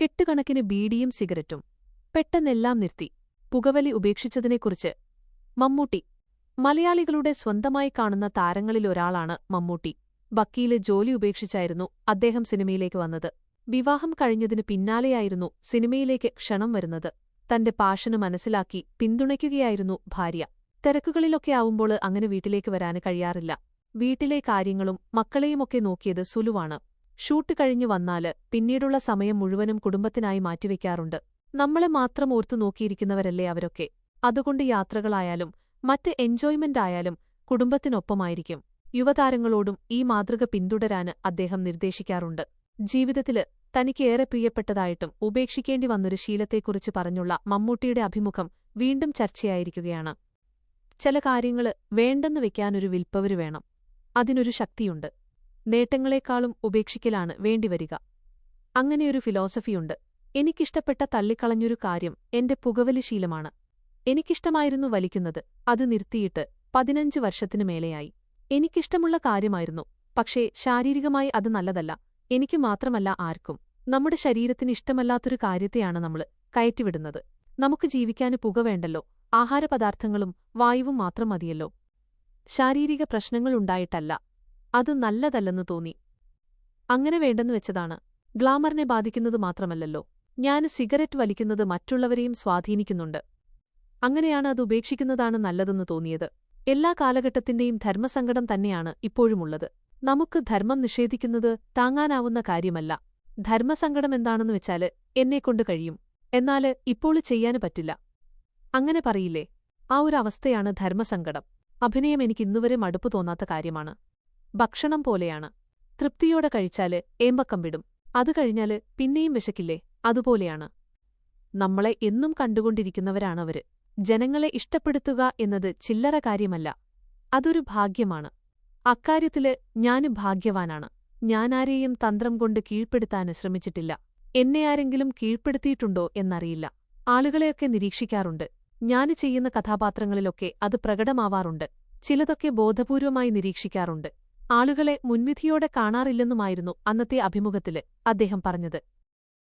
കെട്ടുകണക്കിന് ബീഡിയും സിഗരറ്റും. പെട്ടെന്നെല്ലാം നിർത്തി. പുകവലി ഉപേക്ഷിച്ചതിനെക്കുറിച്ച്. മമ്മൂട്ടി. മലയാളികളുടെ സ്വന്തമായി കാണുന്ന താരങ്ങളിലൊരാളാണ് മമ്മൂട്ടി. വക്കീല് ജോലി ഉപേക്ഷിച്ചായിരുന്നു അദ്ദേഹം സിനിമയിലേക്ക് വന്നത്. വിവാഹം കഴിഞ്ഞതിന് പിന്നാലെയായിരുന്നു സിനിമയിലേക്ക് ക്ഷണം വരുന്നത്. തന്റെ പാഷന് മനസ്സിലാക്കി പിന്തുണയ്ക്കുകയായിരുന്നു ഭാര്യ. തിരക്കുകളിലൊക്കെ ആവുമ്പോൾ അങ്ങനെ വീട്ടിലേക്ക് വരാന് കഴിയാറില്ല. വീട്ടിലെ കാര്യങ്ങളും മക്കളെയുമൊക്കെ നോക്കിയത് സുലുവാണ്. ഷൂട്ട് കഴിഞ്ഞു വന്നാല് പിന്നീടുള്ള സമയം മുഴുവനും കുടുംബത്തിനായി മാറ്റിവെക്കാറുണ്ട്. നമ്മളെ മാത്രം ഓർത്തു നോക്കിയിരിക്കുന്നവരല്ലേ അവരൊക്കെ. അതുകൊണ്ട് യാത്രകളായാലും മറ്റ് എൻജോയ്മെന്റ് ആയാലും കുടുംബത്തിനൊപ്പമായിരിക്കും. യുവതാരങ്ങളോടും ഈ മാതൃക പിന്തുടരാന് അദ്ദേഹം നിർദ്ദേശിക്കാറുണ്ട്. ജീവിതത്തില് തനിക്ക് ഏറെ പ്രിയപ്പെട്ടതായിട്ടും ഉപേക്ഷിക്കേണ്ടി വന്നൊരു ശീലത്തെക്കുറിച്ച് പറഞ്ഞുള്ള മമ്മൂട്ടിയുടെ അഭിമുഖം വീണ്ടും ചർച്ചയായിരിക്കുകയാണ്. ചില കാര്യങ്ങള് വേണ്ടെന്ന് വെക്കാനൊരു വിൽപ്പവര് വേണം. അതിനൊരു ശക്തിയുണ്ട്. നേട്ടങ്ങളെക്കാളും ഉപേക്ഷിക്കലാണ് വേണ്ടിവരിക. അങ്ങനെയൊരു ഫിലോസഫിയുണ്ട്. എനിക്കിഷ്ടപ്പെട്ട തള്ളിക്കളഞ്ഞൊരു കാര്യം എന്റെ പുകവലി ശീലമാണ്. എനിക്കിഷ്ടമായിരുന്നു വലിക്കുന്നത്. അത് നിർത്തിയിട്ട് 15 വർഷത്തിനു മേലെയായി. എനിക്കിഷ്ടമുള്ള കാര്യമായിരുന്നു. പക്ഷേ ശാരീരികമായി അത് നല്ലതല്ല. എനിക്ക് മാത്രമല്ല ആർക്കും. നമ്മുടെ ശരീരത്തിന് ഇഷ്ടമല്ലാത്തൊരു കാര്യത്തെയാണ് നമ്മള് കയറ്റിവിടുന്നത്. നമുക്ക് ജീവിക്കാന് പുക വേണ്ടല്ലോ. ആഹാരപദാർത്ഥങ്ങളും വായുവും മാത്രം മതിയല്ലോ. ശാരീരിക പ്രശ്നങ്ങളുണ്ടായിട്ടല്ല. അത് നല്ലതല്ലെന്ന് തോന്നി. അങ്ങനെ വേണ്ടെന്ന് വെച്ചതാണ്. ഗ്ലാമറിനെ ബാധിക്കുന്നത് മാത്രമല്ലല്ലോ. ഞാന് സിഗരറ്റ് വലിക്കുന്നത് മറ്റുള്ളവരെയും സ്വാധീനിക്കുന്നുണ്ട്. അങ്ങനെയാണ് അത് ഉപേക്ഷിക്കുന്നതാണ് നല്ലതെന്ന് തോന്നിയത്. എല്ലാ കാലഘട്ടത്തിന്റെയും ധർമ്മസങ്കടം തന്നെയാണ് ഇപ്പോഴുമുള്ളത്. നമുക്ക് ധർമ്മം നിഷേധിക്കുന്നത് താങ്ങാനാവുന്ന കാര്യമല്ല. ധർമ്മസങ്കടം എന്താണെന്ന് വെച്ചാല് എന്നെക്കൊണ്ട് കഴിയും. എന്നാല് ഇപ്പോൾ ചെയ്യാന് പറ്റില്ല. അങ്ങനെ പറയില്ലേ? ആ ഒരു അവസ്ഥയാണ് ധർമ്മസങ്കടം. അഭിനയം എനിക്കിന്നുവരെ മടുപ്പു തോന്നാത്ത കാര്യമാണ്. ഭക്ഷണം പോലെയാണ്. തൃപ്തിയോടെ കഴിച്ചാല് ഏമ്പക്കം വിടും. അത് കഴിഞ്ഞാല് പിന്നെയും വിശക്കില്ലേ? അതുപോലെയാണ്. നമ്മളെ എന്നും കണ്ടുകൊണ്ടിരിക്കുന്നവരാണവര്. ജനങ്ങളെ ഇഷ്ടപ്പെടുത്തുക എന്നത് ചില്ലറ കാര്യമല്ല. അതൊരു ഭാഗ്യമാണ്. അക്കാര്യത്തില് ഞാന് ഭാഗ്യവാനാണ്. ഞാനാരെയും തന്ത്രം കൊണ്ട് കീഴ്പ്പെടുത്താന് ശ്രമിച്ചിട്ടില്ല. എന്നെ ആരെങ്കിലും കീഴ്പ്പെടുത്തിയിട്ടുണ്ടോ എന്നറിയില്ല. ആളുകളെയൊക്കെ നിരീക്ഷിക്കാറുണ്ട്. ഞാന് ചെയ്യുന്ന കഥാപാത്രങ്ങളിലൊക്കെ അത് പ്രകടമാവാറുണ്ട്. ചിലതൊക്കെ ബോധപൂർവമായി നിരീക്ഷിക്കാറുണ്ട്. ആളുകളെ മുൻവിധിയോടെ കാണാറില്ലെന്നുമായിരുന്നു അന്നത്തെ അഭിമുഖത്തില് അദ്ദേഹം പറഞ്ഞത്.